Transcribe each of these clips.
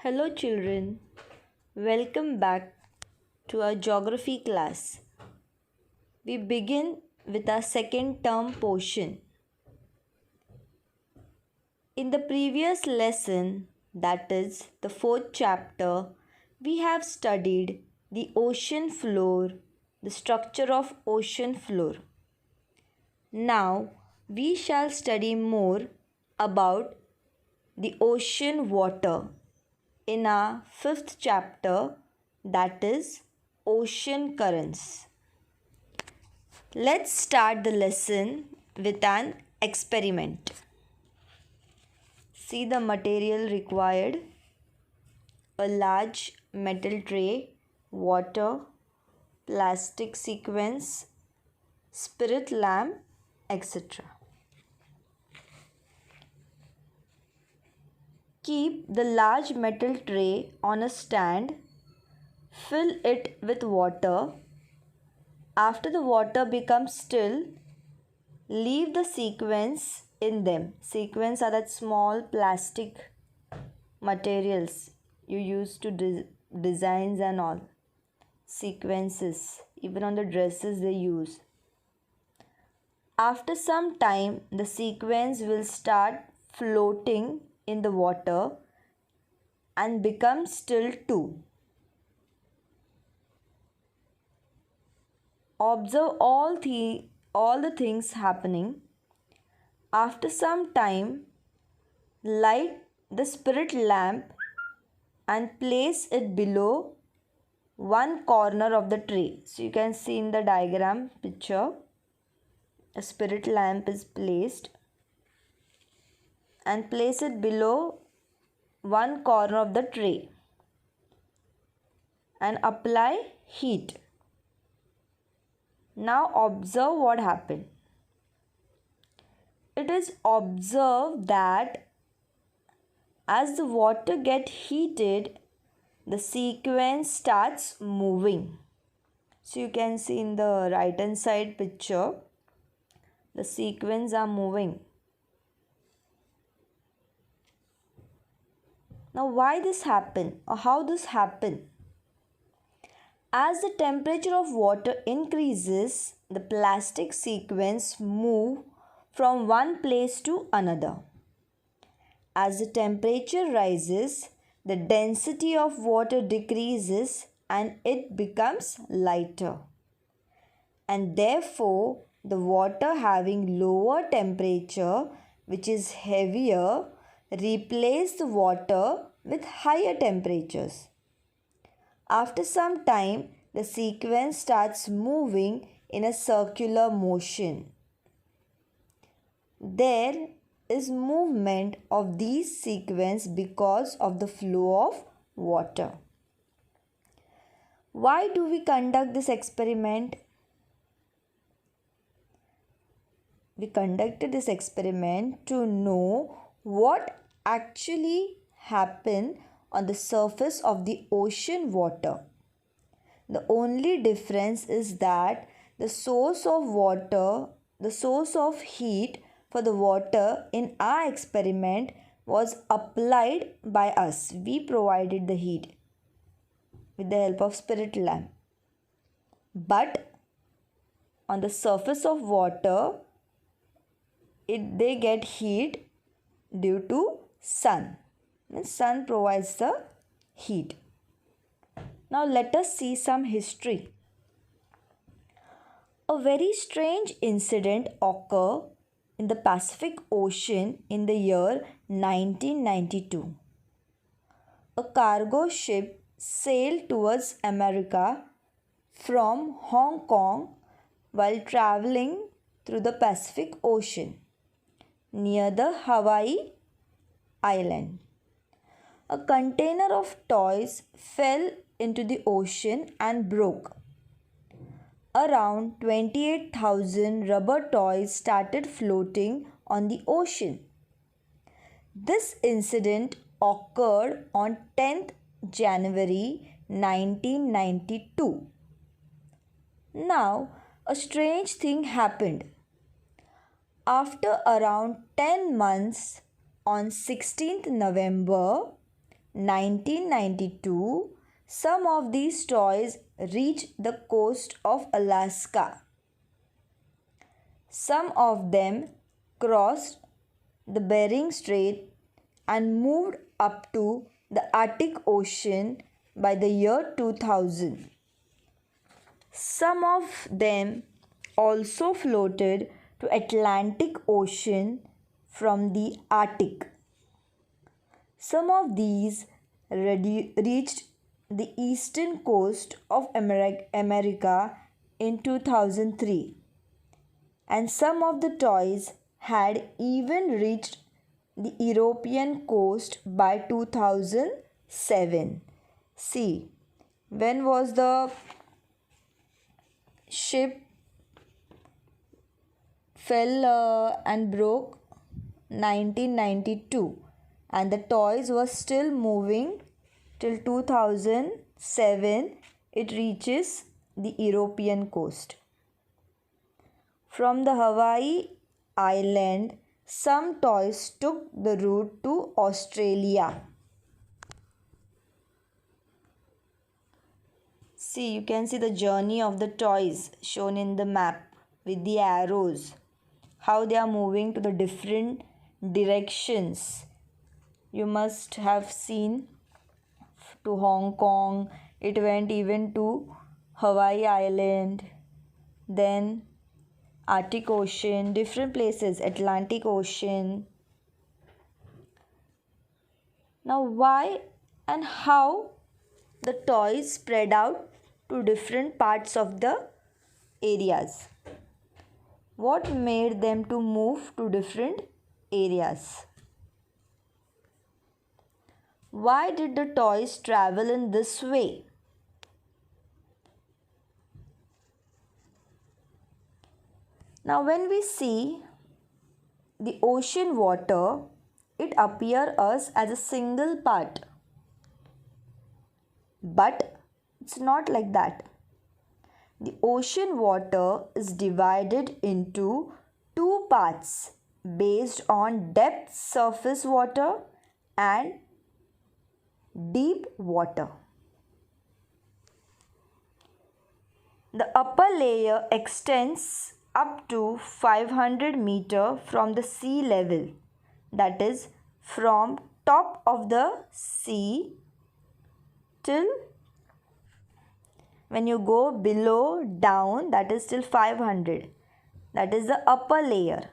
Hello, children. Welcome back to our geography class. We begin with our second term portion. In the previous lesson, that is the fourth chapter, we have studied the ocean floor, the structure of ocean floor. Now, we shall study more about the ocean water in our fifth chapter, that is ocean currents. Let's start the lesson with an experiment. See the material required: a large metal tray, water, plastic sequence, spirit lamp, etc. Keep the large metal tray on a stand. Fill it with water. After the water becomes still, leave the sequence in them. Sequence are that small plastic materials you use to designs and all. Sequences, even on the dresses they use. After some time, the sequence will start floating in the water and become still too. Observe all the things happening. After some time, light the spirit lamp and place it below one corner of the tray. So you can see in the diagram picture, a spirit lamp is placed and place it below one corner of the tray and apply heat. Now observe what happened. It is observed that as the water gets heated, the sequence starts moving. So you can see in the right hand side picture, the sequence are moving. Now why this happened or how this happened? As the temperature of water increases, the plastic sequence move from one place to another. As the temperature rises, the density of water decreases and it becomes lighter. And therefore, the water having lower temperature, which is heavier, replace the water with higher temperatures. After some time, the sequence starts moving in a circular motion. There is movement of these sequence because of the flow of water. Why do we conduct this experiment? We conducted this experiment to know what actually happened on the surface of the ocean water. The only difference is that the source of heat for the water in our experiment was applied by us. We provided the heat with the help of spirit lamp. But on the surface of water, they get heat due to sun. The sun provides the heat. Now let us see some history. A very strange incident occurred in the Pacific Ocean in the year 1992. A cargo ship sailed towards America from Hong Kong while traveling through the Pacific Ocean near the Hawaii Island. A container of toys fell into the ocean and broke. Around 28,000 rubber toys started floating on the ocean. This incident occurred on 10th January 1992. Now, a strange thing happened. After around 10 months, on 16th November 1992, some of these toys reached the coast of Alaska. Some of them crossed the Bering Strait and moved up to the Arctic Ocean by the year 2000. Some of them also floated to Atlantic Ocean from the Arctic. Some of these reached the eastern coast of America in 2003, and some of the toys had even reached the European coast by 2007. See, when was the ship fell and broke? 1992, and the toys were still moving till 2007. It reaches the European coast. From the Hawaii island, some toys took the route to Australia. See, you can see the journey of the toys shown in the map with the arrows, how they are moving to the different directions. You must have seen to Hong Kong, it went even to Hawaii Island, then Arctic Ocean, different places, Atlantic Ocean. Now, why and how the toys spread out to different parts of the areas? What made them to move to different areas? Why did the toys travel in this way? Now, when we see the ocean water, it appears us as a single part. But it's not like that. The ocean water is divided into two parts based on depth surface water and deep water. The upper layer extends up to 500 meter from the sea level, that is from top of the sea till when you go below down, that is till 500, that is the upper layer,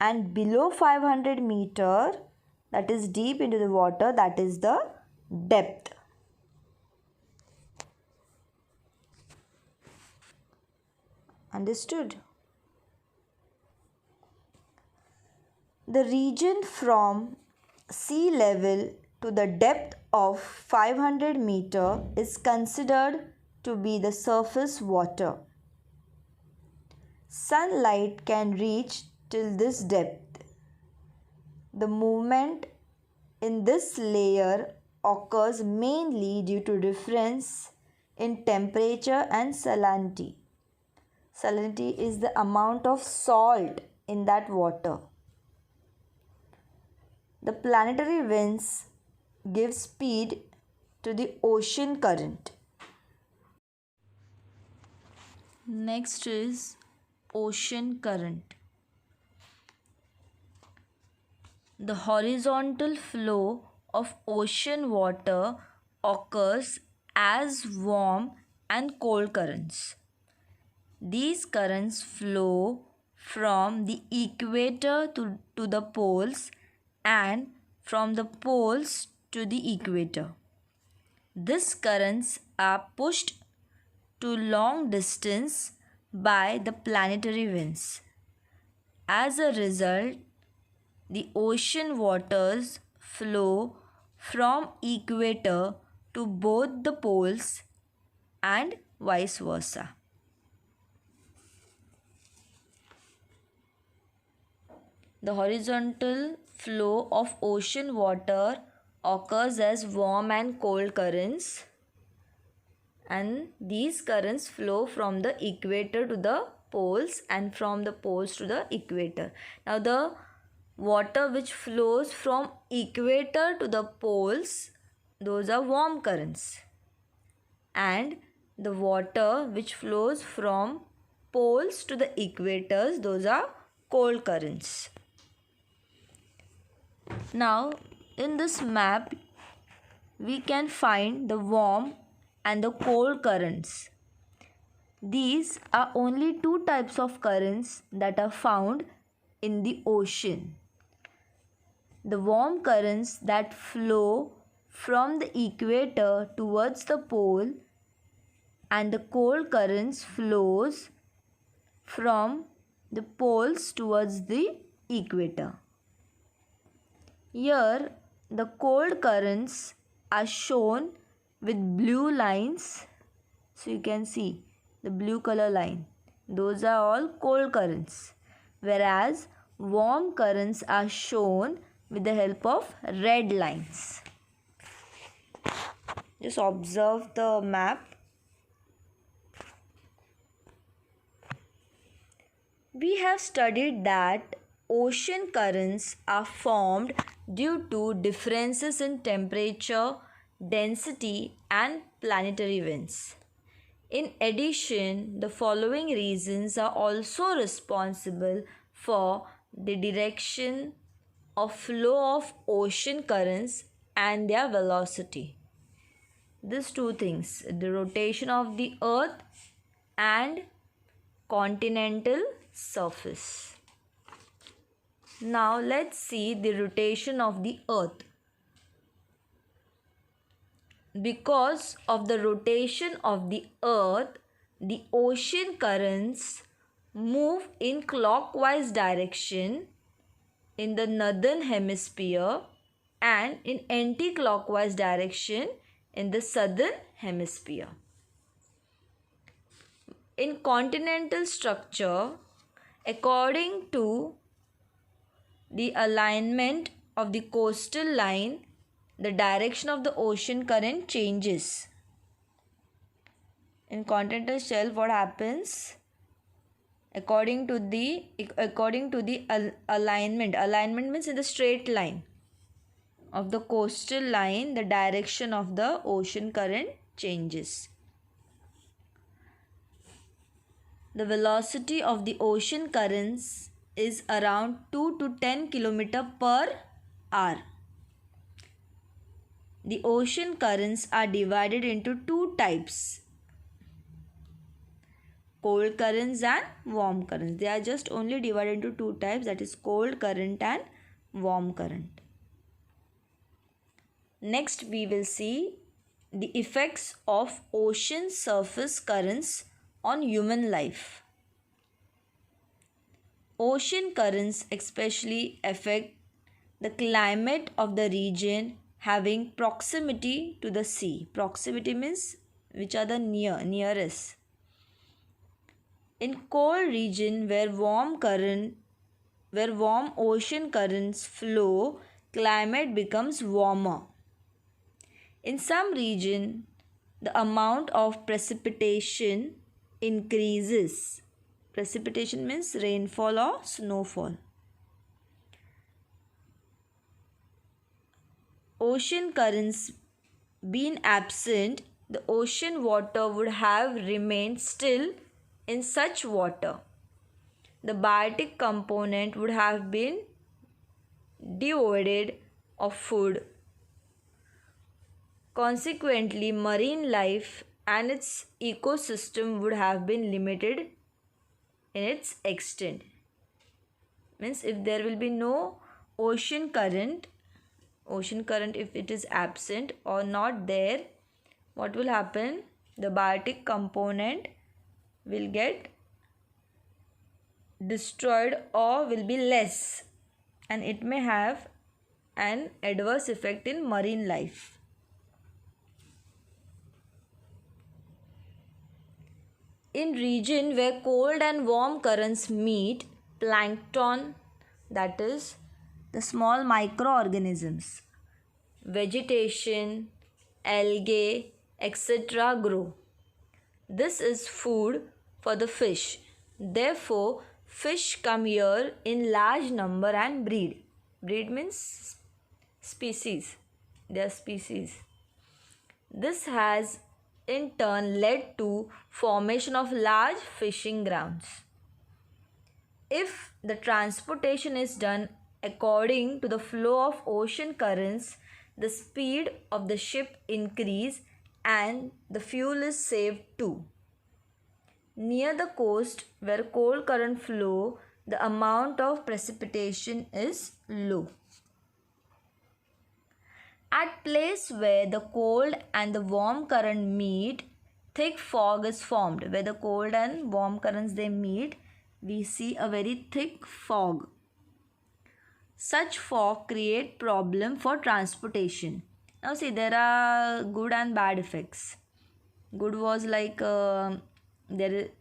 and below 500 meter, that is deep into the water, that is the depth. Understood? The region from sea level to the depth of 500 meter is considered to be the surface water. Sunlight can reach till this depth. The movement in this layer occurs mainly due to difference in temperature and salinity. Salinity is the amount of salt in that water. The planetary winds give speed to the ocean current. Next is ocean current. The horizontal flow of ocean water occurs as warm and cold currents. These currents flow from the equator to the poles and from the poles to the equator. These currents are pushed to long distance by the planetary winds. As a result, the ocean waters flow from equator to both the poles and vice versa. The horizontal flow of ocean water occurs as warm and cold currents, and these currents flow from the equator to the poles and from the poles to the equator. Now the water which flows from equator to the poles, those are warm currents. And the water which flows from poles to the equators, those are cold currents. Now, in this map, we can find the warm and the cold currents. These are only two types of currents that are found in the ocean. The warm currents that flow from the equator towards the pole, and the cold currents flows from the poles towards the equator. Here the cold currents are shown with blue lines. So you can see the blue color line. Those are all cold currents. Whereas warm currents are shown with the help of red lines. Just observe the map. We have studied that ocean currents are formed due to differences in temperature, density, and planetary winds. In addition, the following reasons are also responsible for the direction of flow of ocean currents and their velocity. These two things, the rotation of the earth and continental surface. Now let's see the rotation of the earth. Because of the rotation of the earth, the ocean currents move in clockwise direction in the northern hemisphere and in anti-clockwise direction in the southern hemisphere. In continental structure, according to the alignment of the coastal line, the direction of the ocean current changes. In continental shelf, what happens? According to the alignment means in the straight line of the coastal line, the direction of the ocean current changes. The velocity of the ocean currents is around 2 to 10 km per hour. The ocean currents are divided into two types: cold currents and warm currents. They are just only divided into two types, that is cold current and warm current. Next we will see the effects of ocean surface currents on human life. Ocean currents especially affect the climate of the region having proximity to the sea. Proximity means which are the nearest. In cold region where warm ocean currents flow, climate becomes warmer. In some region, the amount of precipitation increases. Precipitation means rainfall or snowfall. Ocean currents being absent, the ocean water would have remained still in such water. The biotic component would have been devoid of food. Consequently, marine life and its ecosystem would have been limited in its extent. Means if there will be no ocean current if it is absent or not there, what will happen? The biotic component will get destroyed or will be less, and it may have an adverse effect in marine life. In region where cold and warm currents meet, plankton, that is the small microorganisms, vegetation, algae, etc. grow. This is food for the fish. Therefore, fish come here in large number and breed. Breed means species. They are species. This has in turn led to formation of large fishing grounds. If the transportation is done according to the flow of ocean currents, the speed of the ship increase and the fuel is saved too. Near the coast where cold current flow, the amount of precipitation is low. At place where the cold and the warm current meet, thick fog is formed. Where the cold and warm currents they meet, we see a very thick fog. Such fog create problem for transportation. Now see, there are good and bad effects. Good was like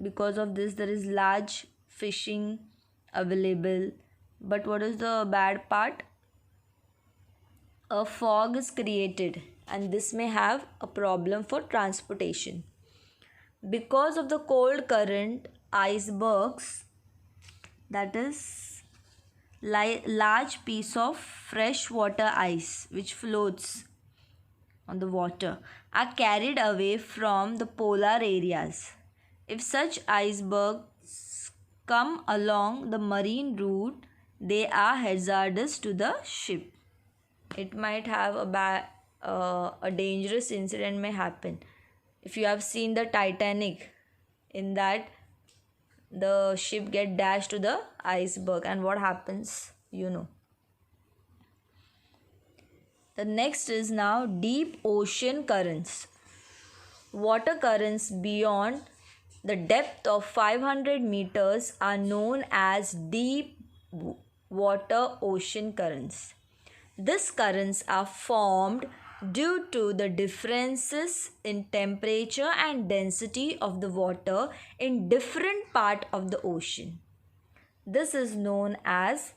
because of this there is large fishing available. But what is the bad part? A fog is created and this may have a problem for transportation. Because of the cold current, icebergs, that is large piece of freshwater ice which floats on the water, are carried away from the polar areas. If such icebergs come along the marine route, they are hazardous to the ship. It might have a dangerous incident may happen. If you have seen the Titanic, in that the ship get dashed to the iceberg and what happens, you know. The next is now deep ocean currents. Water currents beyond the depth of 500 meters are known as deep water ocean currents. These currents are formed due to the differences in temperature and density of the water in different part of the ocean. This is known as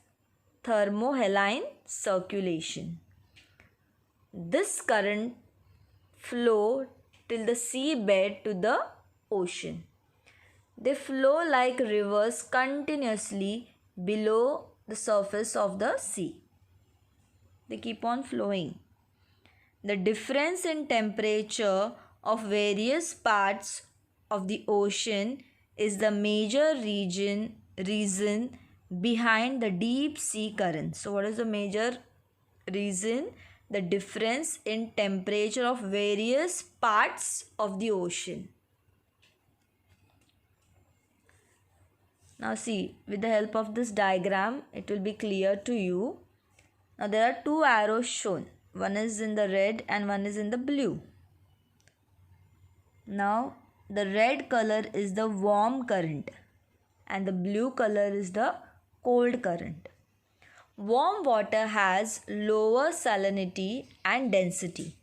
thermohaline circulation. This current flow till the seabed to the ocean. They flow like rivers continuously below the surface of the sea. They keep on flowing. The difference in temperature of various parts of the ocean is the major reason behind the deep sea currents. So what is the major reason? The difference in temperature of various parts of the ocean. Now see, with the help of this diagram, it will be clear to you. Now there are two arrows shown. One is in the red and one is in the blue. Now the red color is the warm current and the blue color is the cold current. Warm water has lower salinity and density.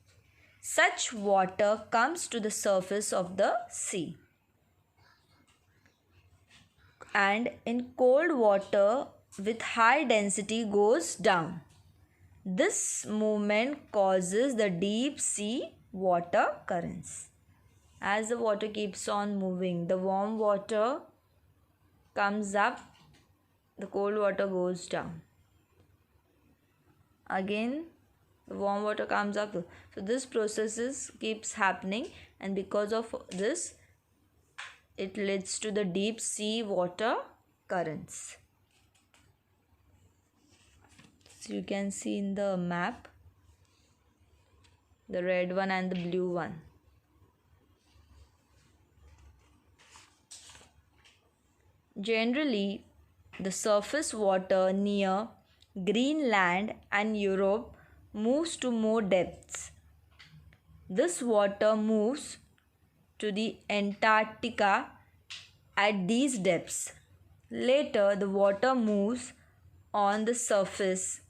Such water comes to the surface of the sea. And in cold water with high density goes down. This movement causes the deep sea water currents. As the water keeps on moving, the warm water comes up, the cold water goes down. Again, the warm water comes up. So this process keeps happening, and because of this, it leads to the deep sea water currents. So you can see in the map the red one and the blue one. Generally, the surface water near Greenland and Europe moves to more depths. This water moves to the Antarctica at these depths. Later, the water moves on the surface.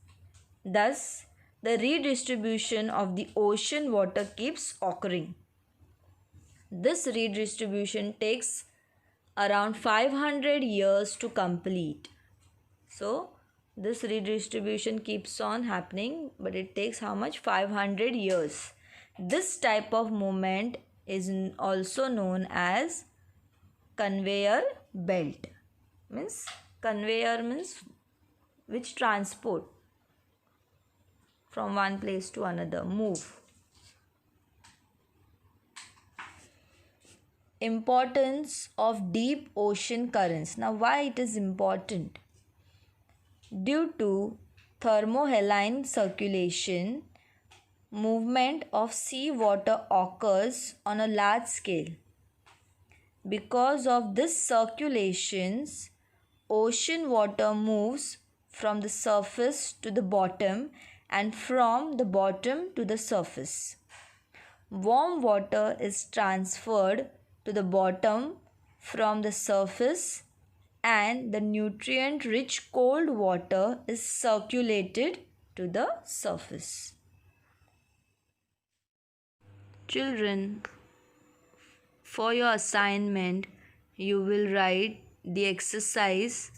Thus, the redistribution of the ocean water keeps occurring. This redistribution takes around 500 years to complete. So, this redistribution keeps on happening, but it takes how much? 500 years. This type of movement is also known as conveyor belt. Conveyor means which transport. from one place to another. Move. Importance of deep ocean currents. Now, why it is important? Due to thermohaline circulation, movement of sea water occurs on a large scale. Because of this circulations, ocean water moves from the surface to the bottom and from the bottom to the surface. Warm water is transferred to the bottom from the surface and the nutrient-rich cold water is circulated to the surface. Children, for your assignment, you will write the exercise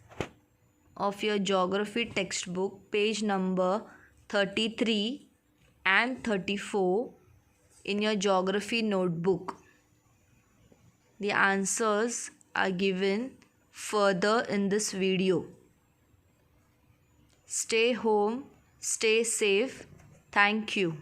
of your geography textbook, page number 33 and 34 in your geography notebook. The answers are given further in this video. Stay home, stay safe. Thank you.